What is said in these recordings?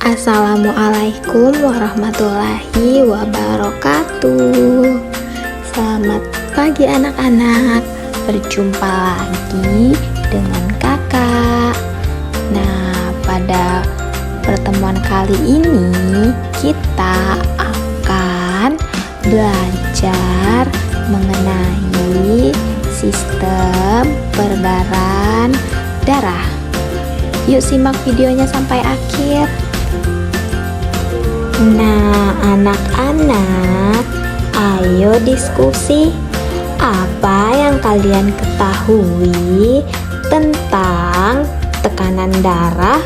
Assalamualaikum warahmatullahi wabarakatuh. Selamat pagi anak-anak. Berjumpa lagi dengan kakak. Nah, pada pertemuan kali ini kita akan belajar mengenai sistem peredaran darah. Yuk simak videonya sampai akhir. Nah, anak-anak, ayo diskusi. Apa yang kalian ketahui tentang tekanan darah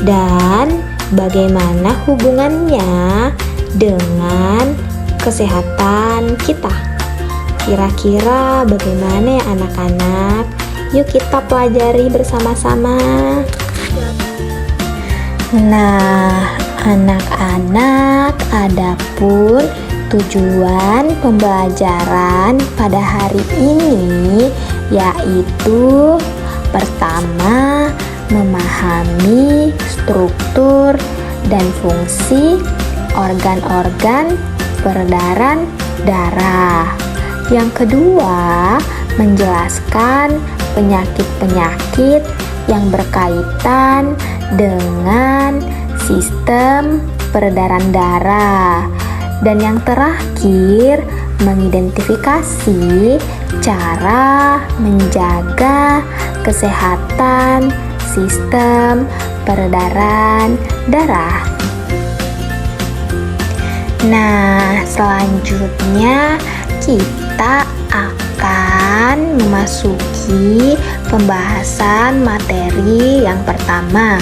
dan bagaimana hubungannya dengan kesehatan kita? Kira-kira bagaimana ya anak-anak? Yuk kita pelajari bersama-sama. Nah, anak-anak, adapun tujuan pembelajaran pada hari ini yaitu pertama, memahami struktur dan fungsi organ-organ peredaran darah. Yang kedua, menjelaskan penyakit-penyakit yang berkaitan dengan sistem peredaran darah. Dan yang terakhir, mengidentifikasi cara menjaga kesehatan sistem peredaran darah. Nah, selanjutnya kita akan memasuki pembahasan materi yang pertama,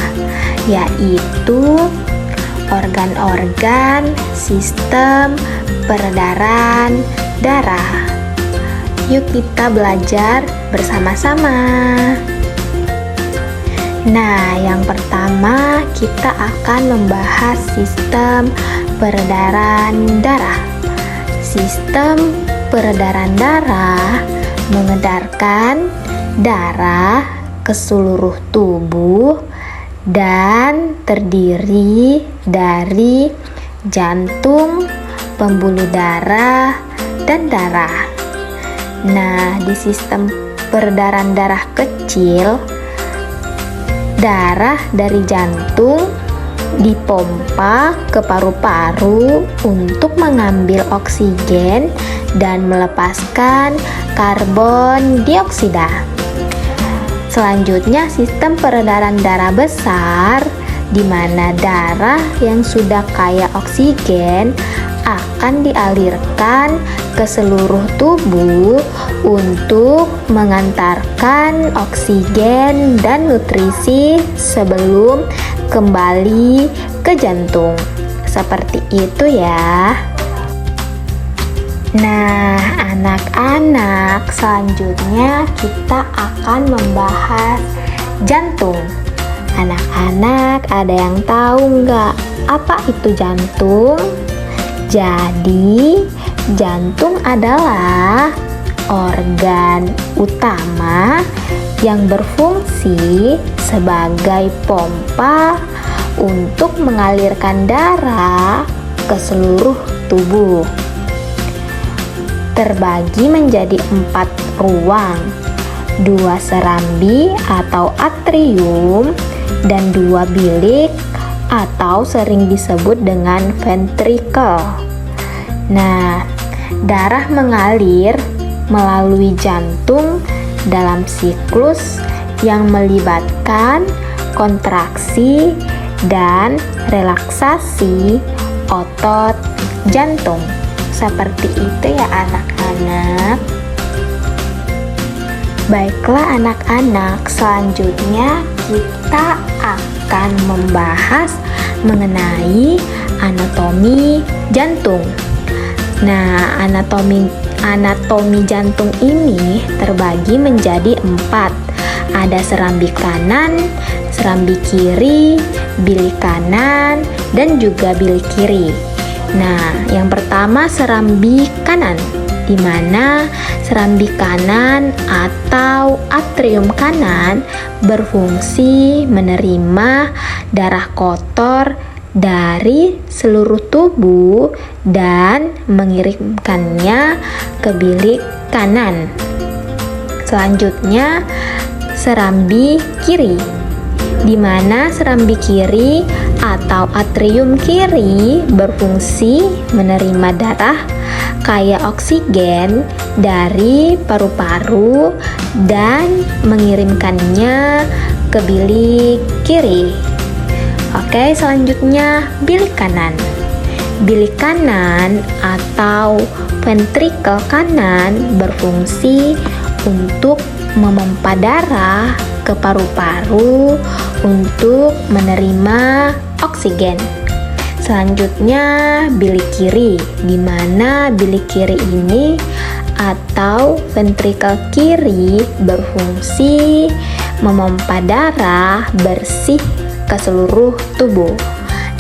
yaitu organ-organ sistem peredaran darah. Yuk kita belajar bersama-sama. Nah, yang pertama kita akan membahas sistem peredaran darah. Sistem peredaran darah mengedarkan darah ke seluruh tubuh dan terdiri dari jantung, pembuluh darah, dan darah. Nah, di sistem peredaran darah kecil, darah dari jantung dipompa ke paru-paru untuk mengambil oksigen dan melepaskan karbon dioksida. Selanjutnya, sistem peredaran darah besar, di mana darah yang sudah kaya oksigen akan dialirkan ke seluruh tubuh untuk mengantarkan oksigen dan nutrisi sebelum kembali ke jantung. Seperti itu ya. Nah, anak-anak, selanjutnya kita akan membahas jantung. Anak-anak, ada yang tahu nggak apa itu jantung? Jadi, jantung adalah organ utama yang berfungsi sebagai pompa untuk mengalirkan darah ke seluruh tubuh. Terbagi menjadi 4 ruang, 2 serambi atau atrium, dan 2 bilik atau sering disebut dengan ventrikel. Nah, darah mengalir melalui jantung dalam siklus yang melibatkan kontraksi dan relaksasi otot jantung. Seperti itu ya anak-anak. Baiklah anak-anak, selanjutnya kita akan membahas mengenai anatomi jantung. Nah, anatomi jantung ini terbagi menjadi 4. Ada serambi kanan, serambi kiri, bilik kanan, dan juga bilik kiri. Nah, yang pertama serambi kanan, di mana serambi kanan atau atrium kanan berfungsi menerima darah kotor dari seluruh tubuh dan mengirimkannya ke bilik kanan. Selanjutnya, serambi kiri, di mana serambi kiri atau atrium kiri berfungsi menerima darah kaya oksigen dari paru-paru dan mengirimkannya ke bilik kiri. Oke, selanjutnya bilik kanan. Bilik kanan atau ventrikel kanan berfungsi untuk memompa darah ke paru-paru untuk menerima oksigen. Selanjutnya bilik kiri, di mana bilik kiri ini atau ventrikel kiri berfungsi memompa darah bersih ke seluruh tubuh.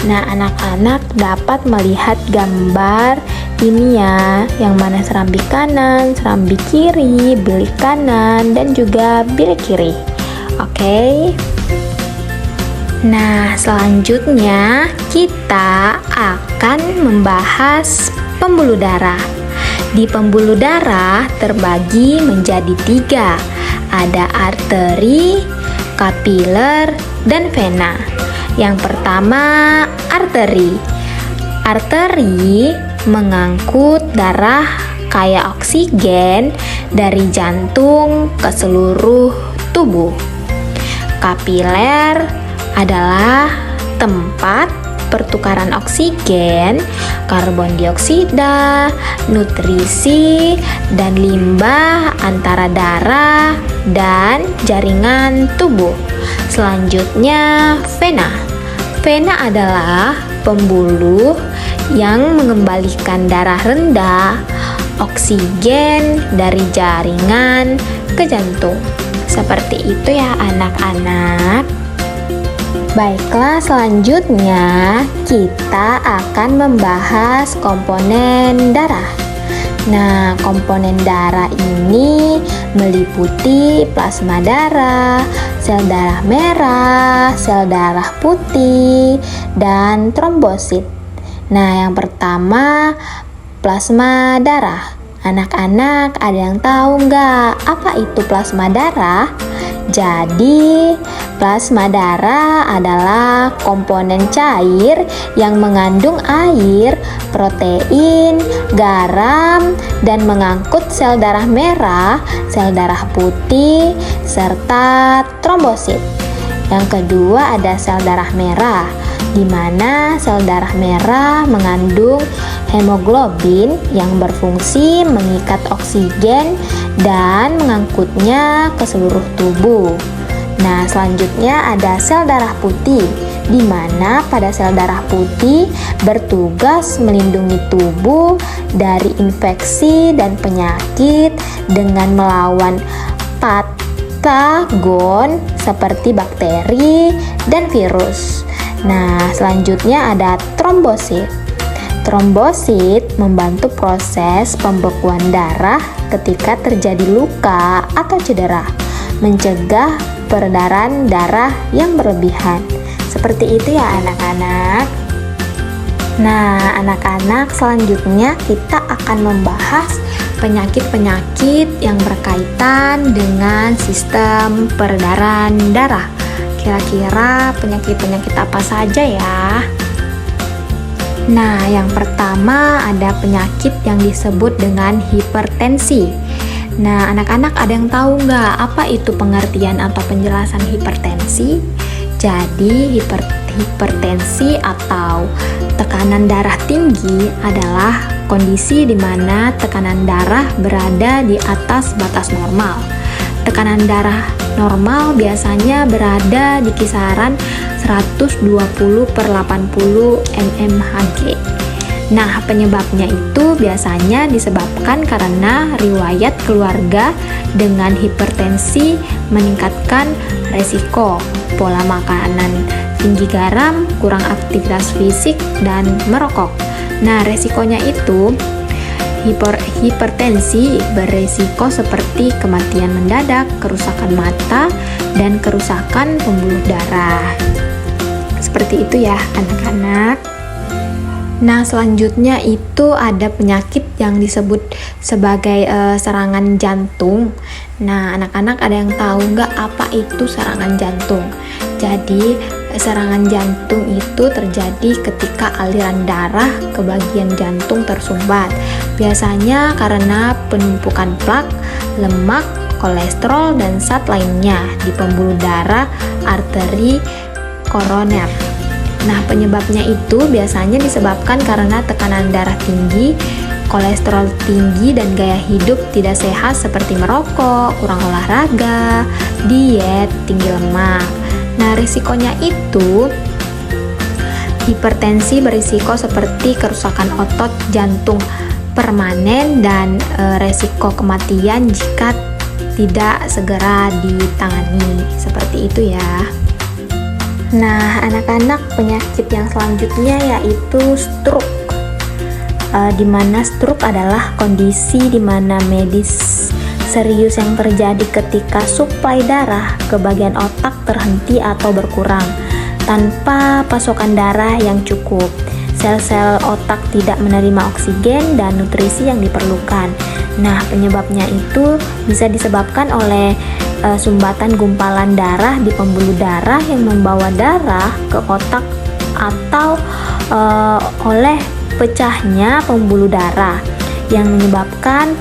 Nah, anak-anak dapat melihat gambar ini ya, yang mana serambi kanan, serambi kiri, bilik kanan, dan juga bilik kiri. Oke. Nah, selanjutnya kita akan membahas pembuluh darah. Di pembuluh darah terbagi menjadi 3. Ada arteri, kapiler, dan vena. Yang pertama, arteri. Arteri mengangkut darah kaya oksigen dari jantung ke seluruh tubuh. Kapiler adalah tempat pertukaran oksigen, karbon dioksida, nutrisi, dan limbah antara darah dan jaringan tubuh. Selanjutnya, vena. Vena adalah pembuluh yang mengembalikan darah rendah oksigen dari jaringan ke jantung. Seperti itu ya anak-anak. Baiklah, selanjutnya kita akan membahas komponen darah. Nah, komponen darah ini meliputi plasma darah, sel darah merah, sel darah putih, dan trombosit. Nah, yang pertama, plasma darah. Anak-anak ada yang tahu nggak apa itu plasma darah? Jadi, plasma darah adalah komponen cair yang mengandung air, protein, garam, dan mengangkut sel darah merah, sel darah putih, serta trombosit. Yang kedua ada sel darah merah, di mana sel darah merah mengandung hemoglobin yang berfungsi mengikat oksigen dan mengangkutnya ke seluruh tubuh. Nah, selanjutnya ada sel darah putih, di mana pada sel darah putih bertugas melindungi tubuh dari infeksi dan penyakit dengan melawan patogen seperti bakteri dan virus. Nah, selanjutnya ada trombosit. Trombosit membantu proses pembekuan darah ketika terjadi luka atau cedera, mencegah peredaran darah yang berlebihan. Seperti itu ya anak-anak. Nah, anak-anak, selanjutnya kita akan membahas penyakit-penyakit yang berkaitan dengan sistem peredaran darah. Kira-kira penyakit-penyakit apa saja ya? Nah, yang pertama ada penyakit yang disebut dengan hipertensi. Nah, anak-anak ada yang tahu nggak apa itu pengertian atau penjelasan hipertensi? Jadi, hipertensi atau tekanan darah tinggi adalah kondisi di mana tekanan darah berada di atas batas normal. Tekanan darah normal biasanya berada di kisaran 120/80 mmHg. Nah, penyebabnya itu biasanya disebabkan karena riwayat keluarga dengan hipertensi meningkatkan resiko pola makanan tinggi garam, kurang aktivitas fisik, dan merokok. Nah, resikonya itu hipertensi beresiko seperti kematian mendadak, kerusakan mata, dan kerusakan pembuluh darah. Seperti itu ya anak-anak. Nah, selanjutnya itu ada penyakit yang disebut sebagai serangan jantung. Nah, anak-anak ada yang tahu nggak apa itu serangan jantung? Jadi, serangan jantung itu terjadi ketika aliran darah ke bagian jantung tersumbat. Biasanya karena penumpukan plak, lemak, kolesterol, dan zat lainnya di pembuluh darah arteri koroner. Nah, penyebabnya itu biasanya disebabkan karena tekanan darah tinggi, kolesterol tinggi, dan gaya hidup tidak sehat seperti merokok, kurang olahraga, diet, tinggi lemak. Nah, risikonya itu hipertensi berisiko seperti kerusakan otot jantung permanen dan resiko kematian jika tidak segera ditangani. Seperti itu ya. Nah, anak-anak, penyakit yang selanjutnya yaitu stroke. Di mana stroke adalah kondisi di mana medis serius yang terjadi ketika suplai darah ke bagian otak terhenti atau berkurang tanpa pasokan darah yang cukup. Sel-sel otak tidak menerima oksigen dan nutrisi yang diperlukan. Nah, penyebabnya itu bisa disebabkan oleh sumbatan gumpalan darah di pembuluh darah yang membawa darah ke otak atau oleh pecahnya pembuluh darah yang menyebabkan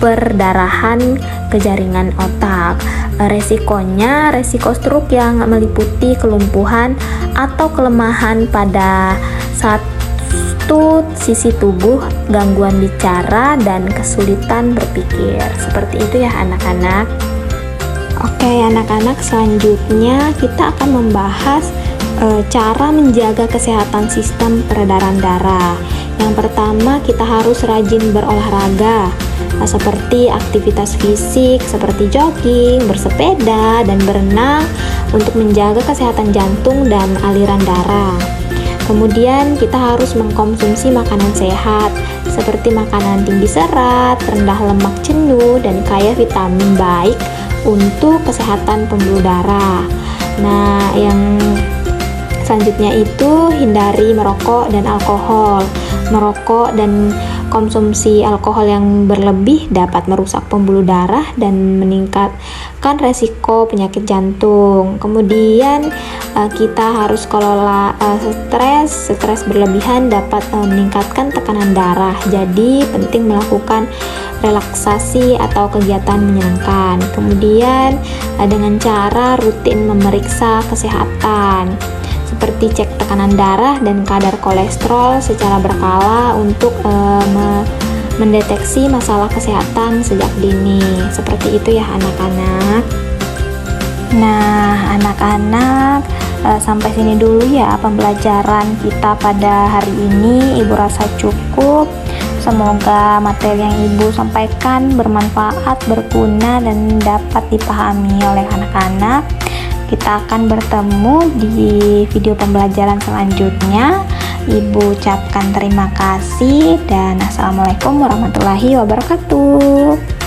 perdarahan ke jaringan otak. Resiko stroke yang meliputi kelumpuhan atau kelemahan pada satu sisi tubuh, gangguan bicara, dan kesulitan berpikir. Seperti itu ya anak-anak. Oke anak-anak, selanjutnya kita akan membahas cara menjaga kesehatan sistem peredaran darah. Yang pertama, kita harus rajin berolahraga, seperti aktivitas fisik seperti jogging, bersepeda, dan berenang untuk menjaga kesehatan jantung dan aliran darah. Kemudian kita harus mengkonsumsi makanan sehat seperti makanan tinggi serat, rendah lemak jenuh, dan kaya vitamin baik untuk kesehatan pembuluh darah. Nah, yang selanjutnya itu hindari merokok dan alkohol. Merokok dan konsumsi alkohol yang berlebih dapat merusak pembuluh darah dan meningkatkan resiko penyakit jantung. Kemudian kita harus kelola stres berlebihan dapat meningkatkan tekanan darah. Jadi penting melakukan relaksasi atau kegiatan menyenangkan. Kemudian dengan cara rutin memeriksa kesehatan seperti cek tekanan darah dan kadar kolesterol secara berkala untuk mendeteksi masalah kesehatan sejak dini. Seperti itu ya anak-anak. Nah anak-anak, sampai sini dulu ya pembelajaran kita pada hari ini. Ibu rasa cukup. Semoga materi yang Ibu sampaikan bermanfaat, berguna, dan dapat dipahami oleh anak-anak. Kita akan bertemu di video pembelajaran selanjutnya. Ibu ucapkan terima kasih dan assalamualaikum warahmatullahi wabarakatuh.